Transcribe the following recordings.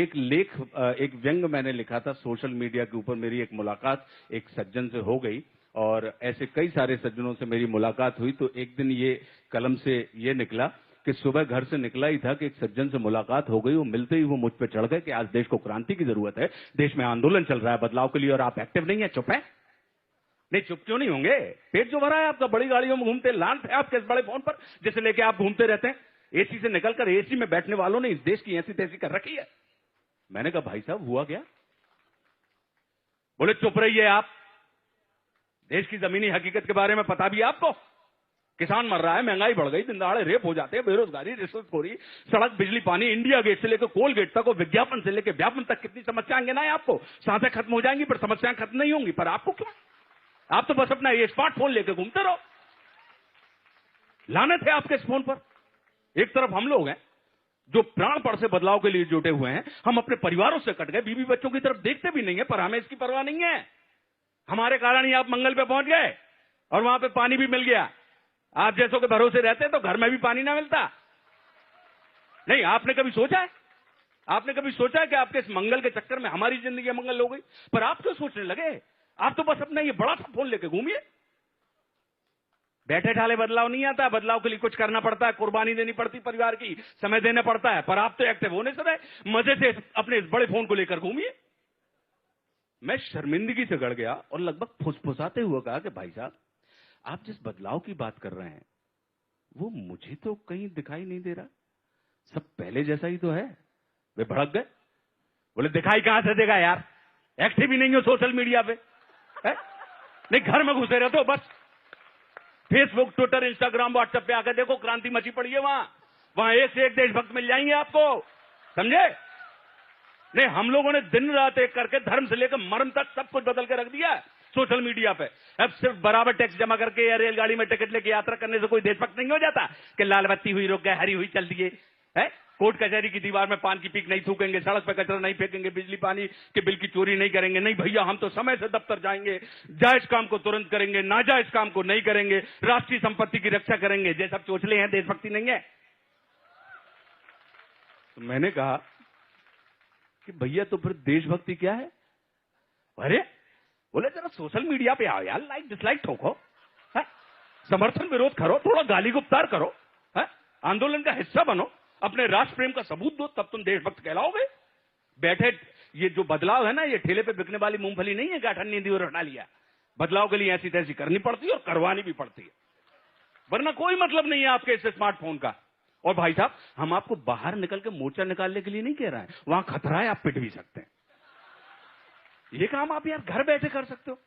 एक लेख, एक व्यंग मैंने लिखा था सोशल मीडिया के ऊपर। मेरी एक मुलाकात एक सज्जन से हो गई और ऐसे कई सारे सज्जनों से मेरी मुलाकात हुई। तो एक दिन ये कलम से ये निकला कि सुबह घर से निकला ही था कि एक सज्जन से मुलाकात हो गई। वो मिलते ही वो मुझ पे चढ़ गए कि आज देश को क्रांति की जरूरत है, देश में आंदोलन चल रहा है बदलाव के लिए और आप एक्टिव नहीं है, चुप है। नहीं, चुप क्यों नहीं होंगे? पेट जो भरा है आपका, बड़ी गाड़ियों में घूमते, लांट है आपके इस बड़े फोन पर जिसे लेके आप घूमते रहते हैं। एसी से निकलकर एसी में बैठने वालों ने इस देश की ऐसी तैसी कर रखी है। मैंने कहा भाई साहब हुआ क्या? बोले चुप रहिए आप, देश की जमीनी हकीकत के बारे में पता भी है आपको? किसान मर रहा है, महंगाई बढ़ गई, दिन दहाड़े रेप हो जाते हैं, बेरोजगारी, रिश्वतखोरी, सड़क, बिजली, पानी, इंडिया गेट से लेकर कोल गेट तक और विज्ञापन से लेकर व्यापन तक कितनी समस्याएं गिनाएं आपको। सांसें खत्म हो जाएंगी पर समस्याएं खत्म नहीं होंगी। पर आपको क्यों? आप तो बस अपना ये स्मार्टफोन लेकर घूमते रहो। लानत है आपके इस फोन पर। एक तरफ हम लोग हैं जो प्राणपण से बदलाव के लिए जुटे हुए हैं, हम अपने परिवारों से कट गए, बीवी बच्चों की तरफ देखते भी नहीं है, पर हमें इसकी परवाह नहीं है। हमारे कारण ही आप मंगल पे पहुंच गए और वहां पे पानी भी मिल गया। आप जैसों के भरोसे रहते तो घर में भी पानी ना मिलता। नहीं, आपने कभी सोचा है? आपने कभी सोचा है कि आपके इस मंगल के चक्कर में हमारी जिंदगी मंगल हो गई? पर आप क्यों सोचने लगे? आप तो बस अपना ये बड़ा सा फोन लेके घूमिए। बैठे ठाले बदलाव नहीं आता। बदलाव के लिए कुछ करना पड़ता है, कुर्बानी देनी पड़ती, परिवार की समय देना पड़ता है। पर आप तो एक्टिव होने से रहे, मजे से अपने इस बड़े फोन को लेकर घूमिए। मैं शर्मिंदगी से गड़ गया और लगभग फुसफुसाते हुए कहा कि भाई साहब, आप जिस बदलाव की बात कर रहे हैं वो मुझे तो कहीं दिखाई नहीं दे रहा। सब पहले जैसा ही तो है। वे भड़क गए, बोले दिखाई कहां से देगा यार, एक्टिव ही नहीं हो सोशल मीडिया पे है? नहीं, घर में घुसे रहते हो बस। फेसबुक, ट्विटर, इंस्टाग्राम, व्हाट्सएप पे आकर देखो, क्रांति मची पड़ी है वहां एक से एक देशभक्त मिल जाएंगे आपको, समझे? नहीं, हम लोगों ने दिन रात एक करके धर्म से लेकर मर्म तक सब कुछ बदल के रख दिया है सोशल मीडिया पे। अब सिर्फ बराबर टैक्स जमा करके या रेलगाड़ी में टिकट लेके यात्रा करने से कोई देशभक्त नहीं हो जाता कि लाल बत्ती हुई रुक गए, हरी हुई चल दिए है। कोर्ट कचहरी की दीवार में पान की पीक नहीं थूकेंगे, सड़क पे कचरा नहीं फेंकेंगे, बिजली पानी के बिल की चोरी नहीं करेंगे। नहीं भैया, हम तो समय से दफ्तर जाएंगे, जायज काम को तुरंत करेंगे, नाजायज काम को नहीं करेंगे, राष्ट्रीय संपत्ति की रक्षा करेंगे। जैसा चोचले हैं, देशभक्ति नहीं है। तो मैंने कहा कि भैया तो फिर देशभक्ति क्या है? अरे बोले जरा सोशल मीडिया पे आओ यार, लाइक डिसलाइक ठोको, समर्थन विरोध करो, थोड़ा गाली गुप्तार करो, आंदोलन का हिस्सा बनो, अपने राष्ट्र प्रेम का सबूत दो, तब तुम देशभक्त कहलाओगे। बैठे ये जो बदलाव है ना, ये ठेले पे बिकने वाली मूंगफली नहीं है कि अठन्नी दी और हटा लिया। बदलाव के लिए ऐसी तैसी करनी पड़ती है और करवानी भी पड़ती है, वरना कोई मतलब नहीं है आपके इस स्मार्टफोन का। और भाई साहब, हम आपको बाहर निकल के मोर्चा निकालने के लिए नहीं कह रहे हैं, वहां खतरा है, आप पिट भी सकते हैं। ये काम आप यार घर बैठे कर सकते हो।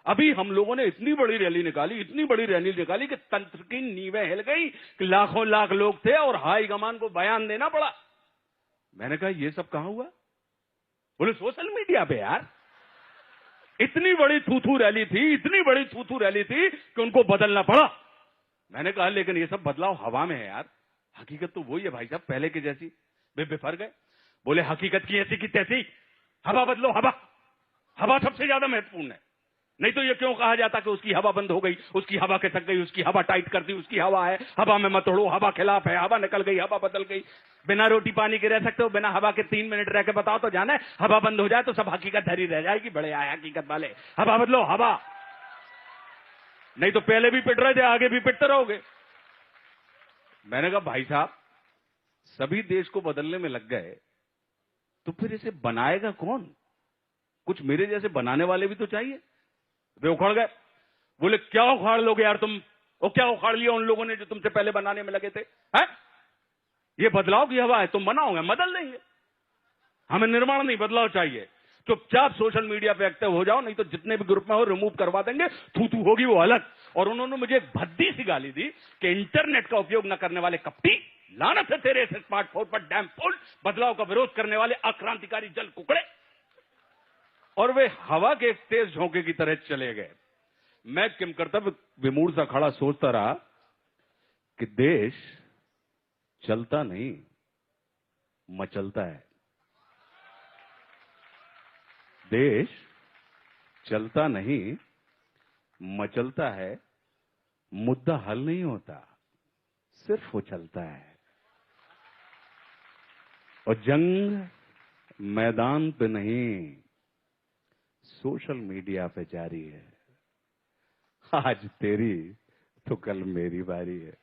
अभी हम लोगों ने इतनी बड़ी रैली निकाली, इतनी बड़ी रैली निकाली कि तंत्र की नींवें हिल गई, कि लाखों लाख लोग थे और हाई कमान को बयान देना पड़ा। मैंने कहा ये सब कहां हुआ? बोले सोशल मीडिया पे यार। इतनी बड़ी थू रैली थी, इतनी बड़ी थू रैली थी कि उनको बदलना पड़ा। मैंने कहा लेकिन ये सब बदलाव हवा में है यार, हकीकत तो वही है भाई साहब, पहले की जैसी। वे बिफर गए, बोले हकीकत की ऐसी की तैसी, हवा बदलो, हवा सबसे ज्यादा महत्वपूर्ण है। नहीं तो ये क्यों कहा जाता कि उसकी हवा बंद हो गई, उसकी हवा खिसक गई, उसकी हवा टाइट कर दी, उसकी हवा है, हवा में मत उड़ो, हवा खिलाफ है, हवा निकल गई, हवा बदल गई। बिना रोटी पानी के रह सकते हो, बिना हवा के 3 मिनट रह के बताओ तो जाना है। हवा बंद हो जाए तो सब हकीकत धरी रह जाएगी। बड़े आए हकीकत वाले, हवा बदलो, हवा। नहीं तो पहले भी पिट रहे थे, आगे भी पिटते रहोगे। मैंने कहा भाई साहब, सभी देश को बदलने में लग गए तो फिर इसे बनाएगा कौन? कुछ मेरे जैसे बनाने वाले भी तो चाहिए। वे उखड़ गए, बोले क्या उखाड़ लोगे यार तुम? वो क्या उखाड़ लिया उन लोगों ने जो तुमसे पहले बनाने में लगे थे? हैं? ये बदलाव की हवा है, तुम बनाओगे, बदल देंगे। हमें निर्माण नहीं, बदलाव चाहिए। चुपचाप सोशल मीडिया पे एक्टिव हो जाओ, नहीं तो जितने भी ग्रुप में हो रिमूव करवा देंगे। थू होगी वो अलग। और उन्होंने मुझे एक भद्दी सी गाली दी कि इंटरनेट का उपयोग न करने वाले कपटी, लानत है तेरे इस स्मार्टफोन पर डैम फुल, बदलाव का विरोध करने वाले आक्रांतिकारी जल कुकड़े। और वे हवा के एक तेज झोंके की तरह चले गए। मैं किम कर्तव्य विमूढ़ सा खड़ा सोचता रहा कि देश चलता नहीं, मचलता है। देश चलता नहीं, मचलता है। मुद्दा हल नहीं होता, सिर्फ वो चलता है। और जंग मैदान पे नहीं, सोशल मीडिया पे जारी है। आज तेरी तो कल मेरी बारी है।